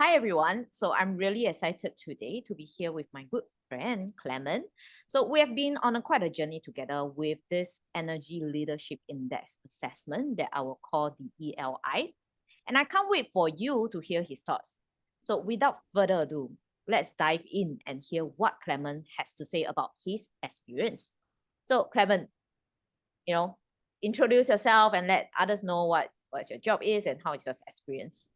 Hi everyone. So I'm really excited today to be here with my good friend Clement. So we have been on quite a journey together with this Energy Leadership Index assessment that I will call the ELI. And I can't wait for you to hear his thoughts. So without further ado, let's dive in and hear what Clement has to say about his experience. So Clement, you know, introduce yourself and let others know what your job is and how it's your experience.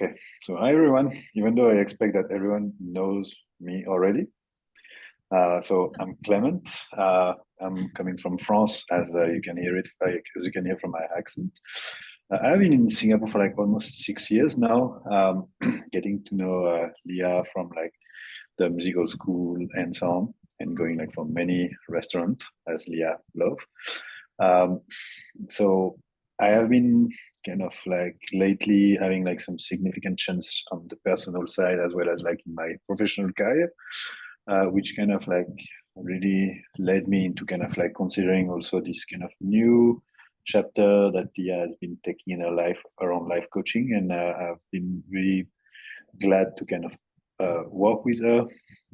Okay, so hi everyone. Even though I expect that everyone knows me already, so I'm Clement. I'm coming from France, as you can hear as you can hear from my accent. I've been in Singapore for like almost 6 years now, getting to know Leah from like the musical school and so on, and going like for many restaurants as Leah Lo. So I have been kind of like lately having like some significant change on the personal side as well as like in my professional career, which kind of like really led me into kind of like considering also this kind of new chapter that Tia has been taking in her life around life coaching, and I've been really glad to kind of work with her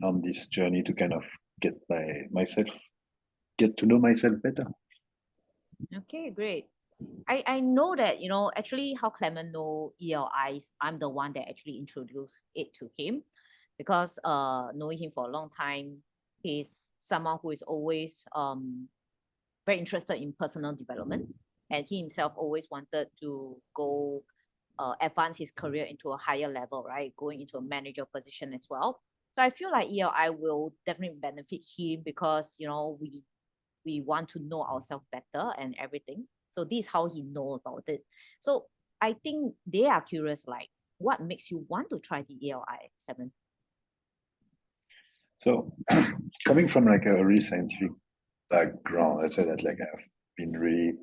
on this journey to kind of get to know myself better. Okay, great. I know that, actually how Clement know ELI, I'm the one that actually introduced it to him because knowing him for a long time, he's someone who is always very interested in personal development. And he himself always wanted to go advance his career into a higher level, right? Going into a manager position as well. So I feel like ELI will definitely benefit him because, we want to know ourselves better and everything. So this is how he know about it. So I think they are curious, like, what makes you want to try the ELI, Kevin? So coming from like a really scientific background, I say that like I've been really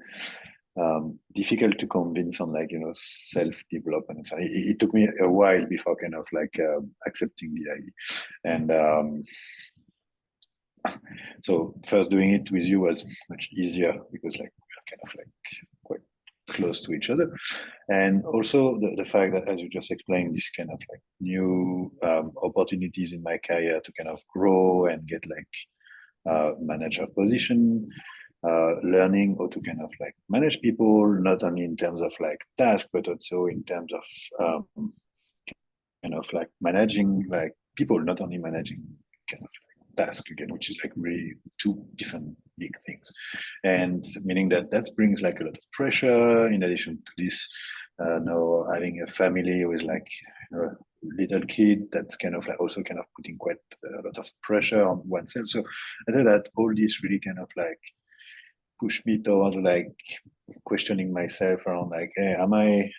difficult to convince on like self-development. So it took me a while before kind of like accepting the idea, and so first doing it with you was much easier because like we are kind of like quite close to each other, and also the fact that, as you just explained, this kind of like new opportunities in my career to kind of grow and get like manager position, learning how to kind of like manage people, not only in terms of like task, but also in terms of kind of like managing like people, not only managing kind of like task again, which is like really two different big things. And meaning that that brings like a lot of pressure in addition to this, now having a family with like a little kid, that's kind of like also kind of putting quite a lot of pressure on oneself. So I think that all this really kind of like push me towards like questioning myself around like, hey, am I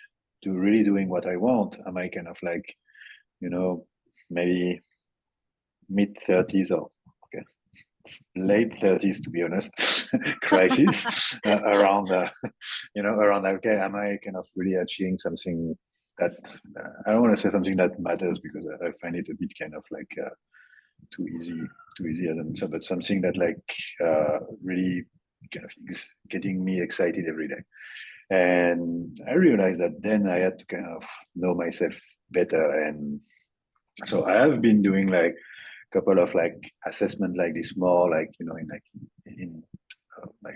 really doing what I want? Am I kind of like, maybe mid 30s or okay, late 30s, to be honest, crisis around, around like, okay, am I kind of really achieving something that I don't want to say something that matters because I find it a bit kind of like too easy as an answer, but something that like really kind of is getting me excited every day. And I realized that then I had to kind of know myself better. And so I have been doing like a couple of like assessment like this, more like, in my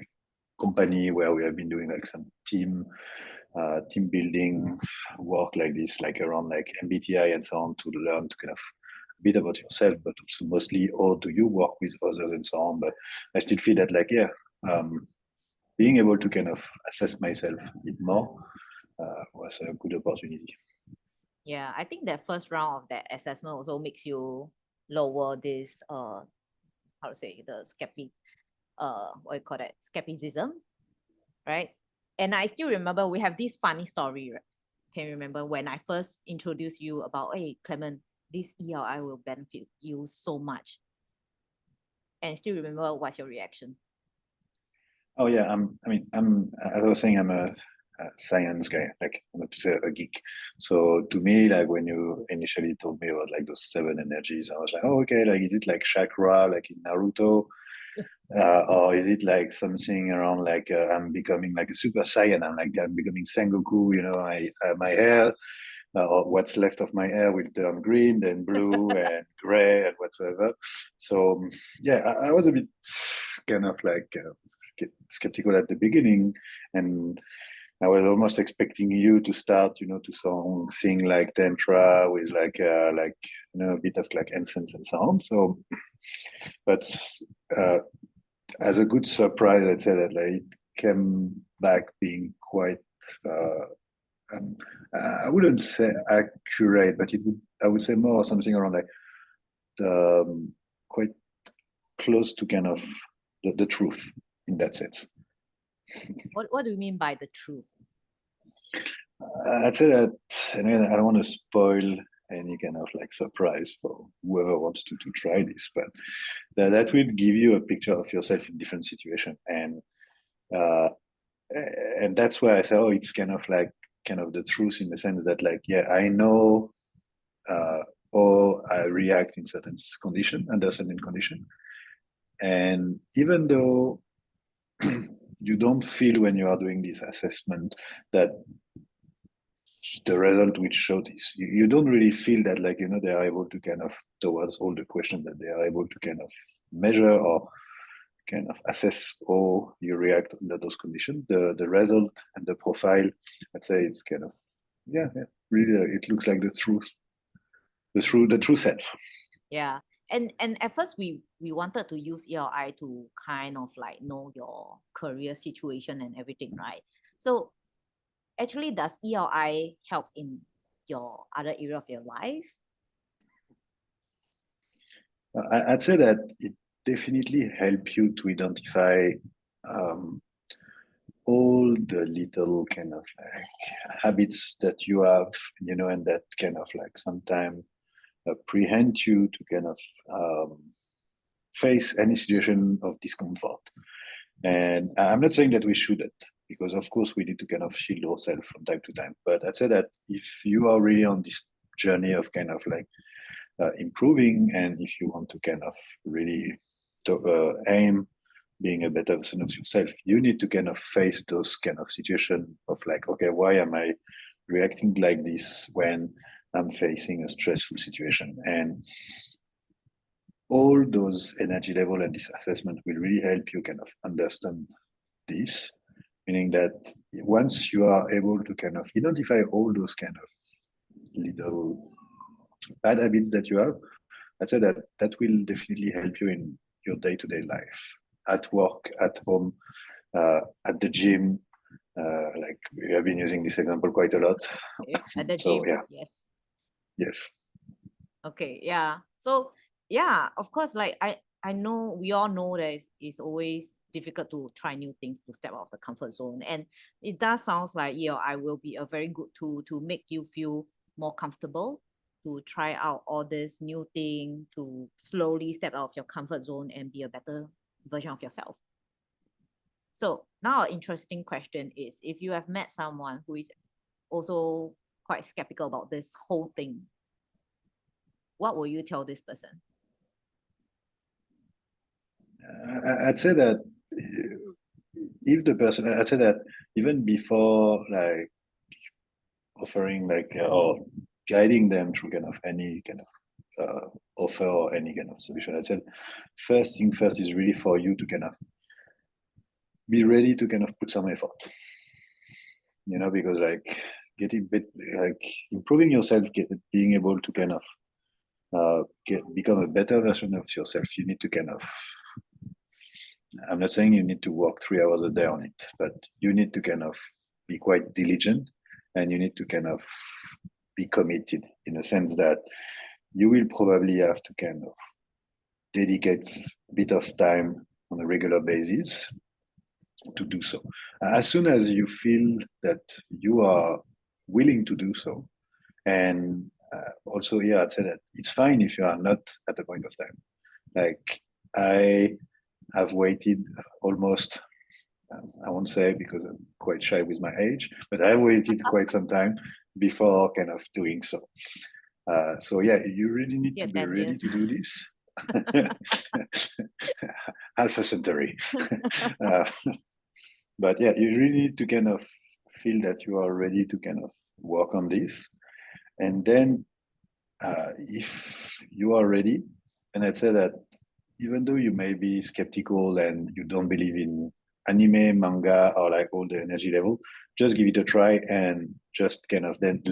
company where we have been doing like some team building work like this, like around like MBTI and so on, to learn to kind of a bit about yourself, but also mostly how do you work with others and so on. But I still feel that like, yeah, being able to kind of assess myself a bit more was a good opportunity. Yeah, I think that first round of that assessment also makes you lower this how to say the what you call that, skepticism, right? And I still remember we have this funny story. Right? Can you remember when I first introduced you about, hey Clement, this ELI will benefit you so much, and still remember what's your reaction? Oh yeah, I'm as I was saying, I'm a science guy, like I'm not to say a geek. So to me, like when you initially told me about like those seven energies, I was like, oh okay, like is it like chakra, like in Naruto? Or is it like something around like I'm becoming like a super saiyan? I'm becoming Sengoku. My hair or what's left of my hair will turn green, then blue and gray and whatsoever. So yeah, I was a bit kind of like skeptical at the beginning, and I was almost expecting you to start, to sing like tantra with a bit of like incense and so on. So, but as a good surprise, I'd say that like it came back being quite. Um, I wouldn't say accurate, but I would say more something around like quite close to kind of the truth in that sense. What do you mean by the truth? I'd say that, and I don't want to spoil any kind of like surprise for whoever wants to try this, but that will give you a picture of yourself in different situations, uh, and that's why I say, oh, it's kind of the truth in the sense that like, yeah, I know how I react in certain condition under certain condition, and even though you don't feel when you are doing this assessment that the result which show this, you don't really feel that like they are able to kind of towards all the questions that they are able to kind of measure or kind of assess how you react under those conditions. The result and the profile, I'd say it's kind of really it looks like the true self. Yeah. And at first we wanted to use ELI to kind of like know your career situation and everything, right? So actually, does ELI help in your other area of your life? I'd say that it definitely help you to identify um, all the little kind of like habits that you have, and that kind of like sometimes prevent you to kind of face any situation of discomfort. And I'm not saying that we shouldn't, because of course we need to kind of shield ourselves from time to time. But I'd say that if you are really on this journey of kind of like improving, and if you want to kind of really aim being a better version of yourself, you need to kind of face those kind of situation of like, okay, why am I reacting like this when I'm facing a stressful situation? And all those energy level and this assessment will really help you kind of understand this, meaning that once you are able to kind of identify all those kind of little bad habits that you have, I'd say that that will definitely help you in your day-to-day life, at work, at home, at the gym. Like we have been using this example quite a lot. Okay. At the So gym, yeah, yes. yes. Okay, yeah. So yeah, of course, like I know we all know that it's always difficult to try new things, to step out of the comfort zone. And it does sounds like I will be a very good tool to make you feel more comfortable, to try out all this new thing, to slowly step out of your comfort zone and be a better version of yourself. So now an interesting question is, if you have met someone who is also quite skeptical about this whole thing, what will you tell this person? I'd say that if the person, I'd say that even before like offering like or guiding them through kind of any kind of offer or any kind of solution, I'd say first thing first is really for you to kind of be ready to kind of put some effort, because like getting bit like improving yourself, being able to kind of become a better version of yourself, you need to kind of, I'm not saying you need to work 3 hours a day on it, but you need to kind of be quite diligent, and you need to kind of be committed in a sense that you will probably have to kind of dedicate a bit of time on a regular basis to do so. As soon as you feel that you are willing to do so, and also here I'd say that it's fine if you are not at the point of time. Like I have waited almost, I won't say because I'm quite shy with my age, but I've waited quite some time before kind of doing so. So yeah, you really need to be ready to do this. half a century. uh, but yeah, you really need to kind of feel that you are ready to kind of work on this. And then if you are ready, and I'd say that even though you may be skeptical and you don't believe in anime, manga, or like all the energy level, just give it a try and just kind of then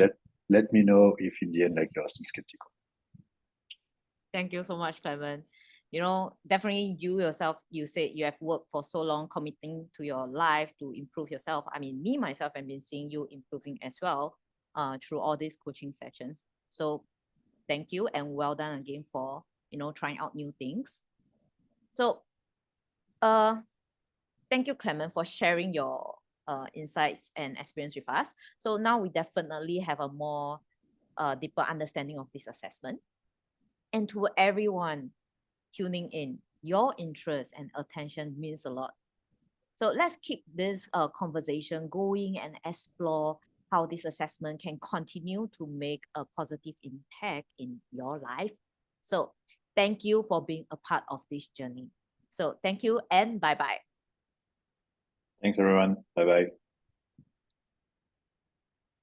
let me know if in the end like you're still skeptical. Thank you so much, Clement. You know, definitely you yourself, you said you have worked for so long, committing to your life to improve yourself. I mean, me myself, I've been seeing you improving as well through all these coaching sessions. So thank you and well done again for, you know, trying out new things. So thank you, Clement, for sharing your insights and experience with us. So now we definitely have a more deeper understanding of this assessment. And to everyone tuning in, your interest and attention means a lot. So let's keep this conversation going and explore how this assessment can continue to make a positive impact in your life. So thank you for being a part of this journey. So thank you and bye-bye. Thanks everyone. Bye bye.